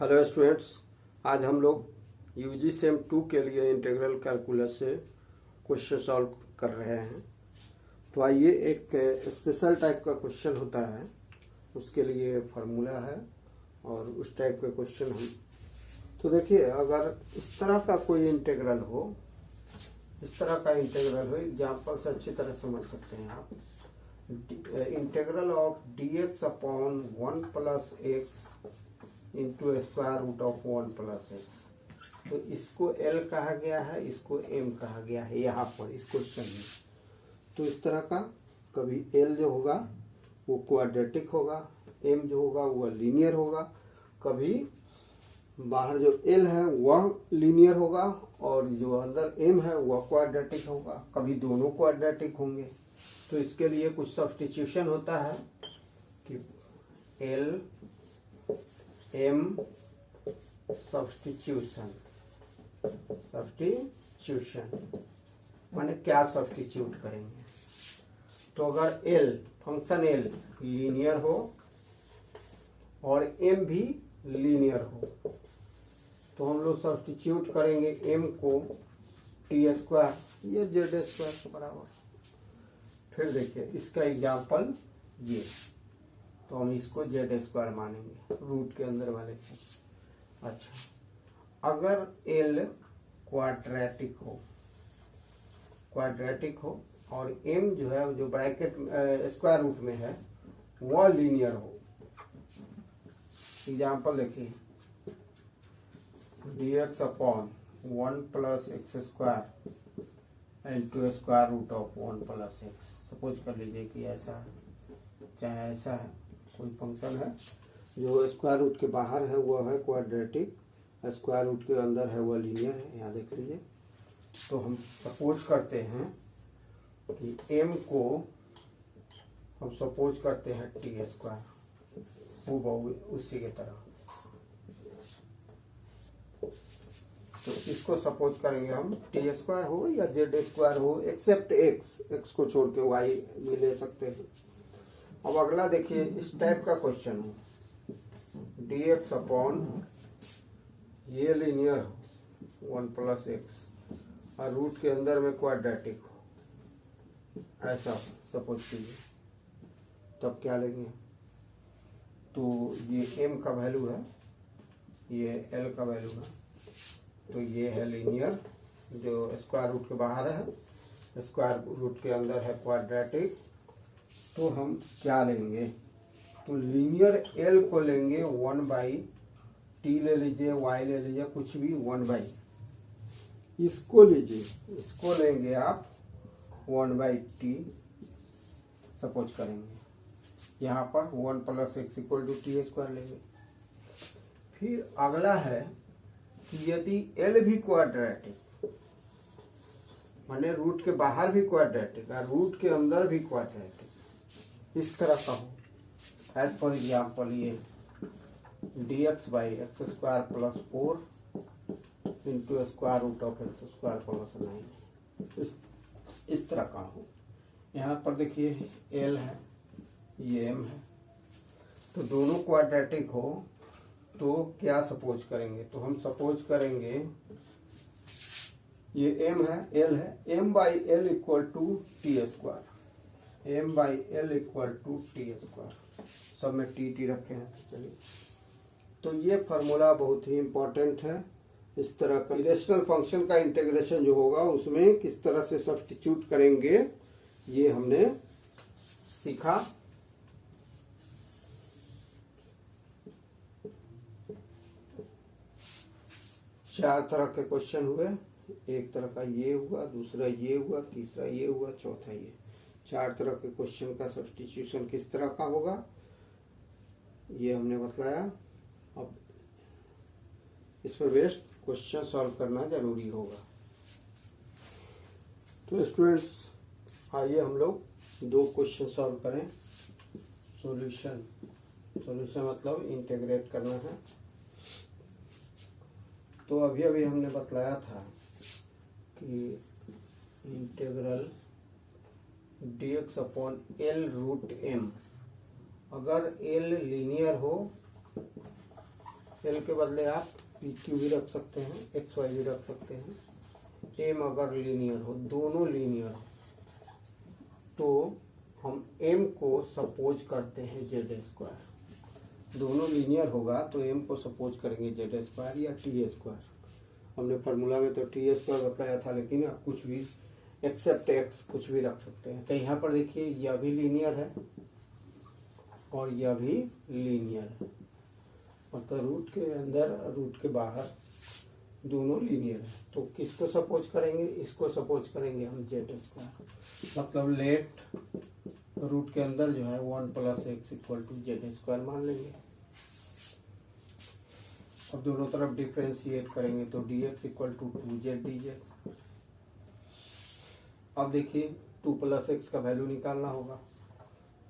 Hello students, आज हम लोग यूजी सेम 2 के लिए इंटीग्रल कैलकुलस से क्वेश्चन सॉल्व कर रहे हैं। तो आइए, एक स्पेशल टाइप का क्वेश्चन होता है, उसके लिए फार्मूला है और उस टाइप के क्वेश्चन हम तो देखिए, अगर इस तरह का कोई इंटीग्रल हो, एग्जाम्पल से अच्छी तरह समझ सकते हैं आप। Integral of dx upon 1 plus x into square root of 1 plus x. तो इसको L कहा गया है, इसको M कहा गया है यहाँ पर इस क्वेश्चन में। तो इस तरह का कभी L जो होगा वो क्वाड्रेटिक होगा, M जो होगा वो लीनियर होगा, कभी बाहर जो L है वह लीनियर होगा और जो अंदर M है वह क्वाड्रेटिक होगा, कभी दोनों क्वाड्रेटिक होंगे। तो इसके लिए कुछ सब्स्टिट्यूशन होता है कि L M सब्स्टिट्यूशन माने क्या सब्स्टिट्यूट करेंगे। तो अगर L फंक्शन L लीनियर हो और M भी लीनियर हो तो हम लोग सब्स्टिट्यूट करेंगे M को टी स्क्वायर या जेड स्क्वायर के बराबर। फिर देखिए इसका एग्जाम्पल ये, तो हम इसको जेड स्क्वायर मानेंगे रूट के अंदर वाले को। अच्छा, अगर L क्वाड्रेटिक हो और M जो है जो ब्रैकेट स्क्वायर रूट में है वह लीनियर हो। एग्जाम्पल देखिए, dx upon 1 plus x square into square root of 1 plus x. Suppose कर लीजिए कि ऐसा है, चाहे ऐसा है, कोई फंक्शन है जो स्क्वायर रूट के बाहर है वह है क्वाड्रेटिक, स्क्वायर रूट के अंदर है वह लीनियर है। यहाँ देख लीजिए। तो हम सपोज करते हैं कि M को हम सपोज करते हैं टी स्क्वायर, वो उसी के तरह। तो इसको सपोज करेंगे हम टी स्क्वायर हो या जेड स्क्वायर हो, एक्सेप्ट एक्स को छोड़ के वाई भी ले सकते हैं। अब अगला देखिए, इस टाइप का क्वेश्चन हो, dx अपॉन ये लीनियर हो 1 प्लस एक्स और रूट के अंदर में क्वाड्रेटिक हो, ऐसा सपोज कीजिए। तब क्या लेंगे? तो ये m का वैल्यू है, ये L का वैल्यू है, तो ये है लीनियर जो स्क्वायर रूट के बाहर है, स्क्वायर रूट के अंदर है क्वाड्रेटिक। तो हम क्या लेंगे? तो लीनियर L को लेंगे 1/t ले लीजिए, y ले लीजिए, कुछ भी 1/। इसको लीजिए, इसको लेंगे आप 1/t सपोज करेंगे। यहाँ पर 1 plus x equal to T square लेंगे। फिर अगला है कि यदि L भी क्वाड्रेटिक माने रूट के बाहर भी क्वाड्रेटिक और रूट के अंदर भी क्वाड्रेटिक इस तरह का हो, एज फॉर एग्जाम्पल ये dx by x square plus 4 into square root of x square plus 9, इस तरह का हो। यहाँ पर देखिए L है, ये M है, तो दोनों क्वाड्रेटिक हो तो क्या सपोज करेंगे? तो हम सपोज करेंगे ये M है, L है, M by L equal to T square, M by L equal to T square, सब में टी रखे हैं। चलिए, तो ये फार्मूला बहुत ही इम्पोर्टेंट है। इस तरह का इरेशनल फंक्शन का इंटीग्रेशन जो होगा उसमें किस तरह से सब्स्टिट्यूट करेंगे ये हमने सीखा। चार तरह के क्वेश्चन हुए, एक तरह का ये हुआ, दूसरा ये हुआ, तीसरा ये हुआ, चौथा ये। 4 तरह के क्वेश्चन का सब्स्टिट्यूशन किस तरह का होगा ये हमने बताया। अब इस पर बेस्ड क्वेश्चन सॉल्व करना जरूरी होगा। तो स्टूडेंट्स, आइए हम लोग 2 क्वेश्चन सॉल्व करें। सॉल्यूशन मतलब इंटीग्रेट करना है। तो अभी हमने बतलाया था कि integral dx upon L root M, अगर L लीनियर हो एल के बदले आप पी क्यू भी रख सकते हैं, एक्स वाई भी रख सकते हैं। एम अगर लीनियर हो, दोनों लीनियर हो, तो हम एम को सपोज करते हैं जेड स्क्वायर। दोनों लीनियर होगा तो एम को सपोज करेंगे जेड स्क्वायर या टी स्क्वायर। हमने फार्मूला में तो टी स्क्वायर बताया था, लेकिन आप कुछ भी एक्सेप्ट एक्स कुछ भी रख सकते हैं। तो यहाँ पर देखिए यह भी लीनियर है और यह भी लीनियर है, मतलब रूट के अंदर रूट के बाहर दोनों लीनियर है। तो किसको सपोज करेंगे? इसको सपोज करेंगे हम जेड स्क्वायर। मतलब लेट रूट के अंदर जो है 1 + x = जेड स्क्वायर मान लेंगे। अब दोनों तरफ डिफ्रेंशिएट करेंगे तो dx = 2z dz। अब देखिए 2 + x का वैल्यू निकालना होगा,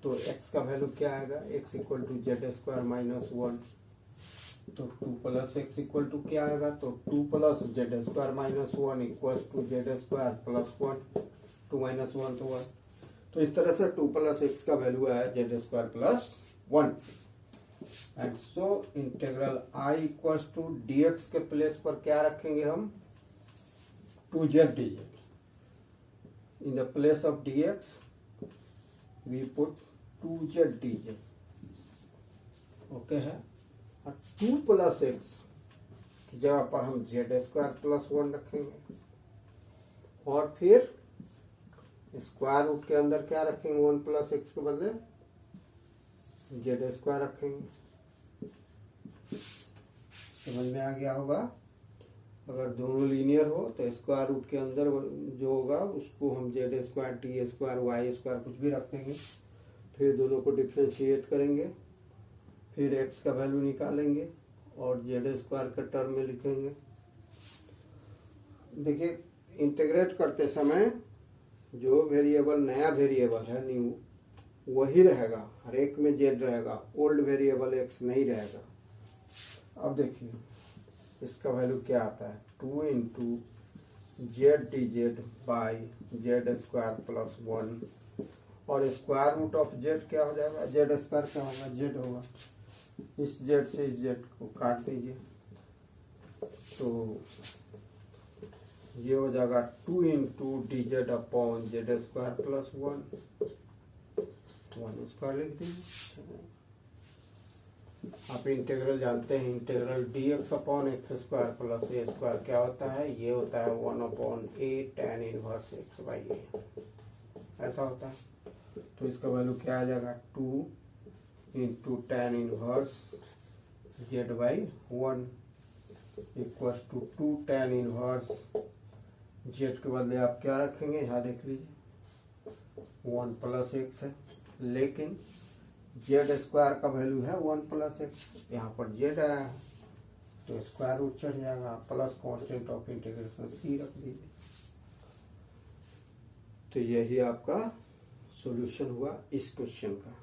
तो x का वैल्यू क्या आएगा? x = z² - 1। तो 2 + x = क्या आएगा? तो 2 + z² - 1 = z² + 1। 2 - 1 तो 1। तो इस तरह से 2 + x का वैल्यू आया z² + 1। And so integral I = dx के प्लेस पर क्या रखेंगे हम? 2z dz। In the place of dx we put 2z dz। Okay है। और 2 + x की जगह पर हम z² + 1 रखेंगे, और फिर स्क्वायर रूट के अंदर क्या रखेंगे? 1 + x के बदले z² रखेंगे। समझ में आ गया होगा? अगर दोनों लीनियर हो तो स्क्वायर रूट के अंदर जो होगा उसको हम z² t² y² कुछ भी रख देंगे। फिर दोनों को डिफ्रेंशिएट करेंगे, फिर x का वैल्यू निकालेंगे और z² का टर्म में लिखेंगे। देखिए इंटीग्रेट करते समय जो वेरिएबल नया वेरिएबल है न्यू वही रहेगा, हर एक में z रहेगा, ओल्ड वेरिएबल x नहीं रहेगा। अब देखिए इसका वैल्यू क्या आता है? 2 × z dz / z² + 1। और स्क्वायर रूट ऑफ z क्या हो जाएगा? z² क्या होगा? z होगा। इस z से इस z को काट दीजिए तो ये हो जाएगा 2 × dz / z² + 1 स्क्वायर लिख दीजिए। आप इंटीग्रल जानते हैं, इंटीग्रल dx / x² + a² क्या होता है? ये होता है 1/a tan 1x/a। ऐसा होता है। तो इसका वैल्यू क्या आ जाएगा? 2 × tan 1 z/1 = 2 tan 1 z के बदले आप क्या रखेंगे? यहाँ देख लीजिए 1 + x है, लेकिन z² का वैल्यू है 1 + x। यहाँ पर z आया है तो स्क्वायर रूट चढ़ जाएगा, plus constant of integration c रख दीजिए। तो यही आपका सॉल्यूशन हुआ इस क्वेश्चन का।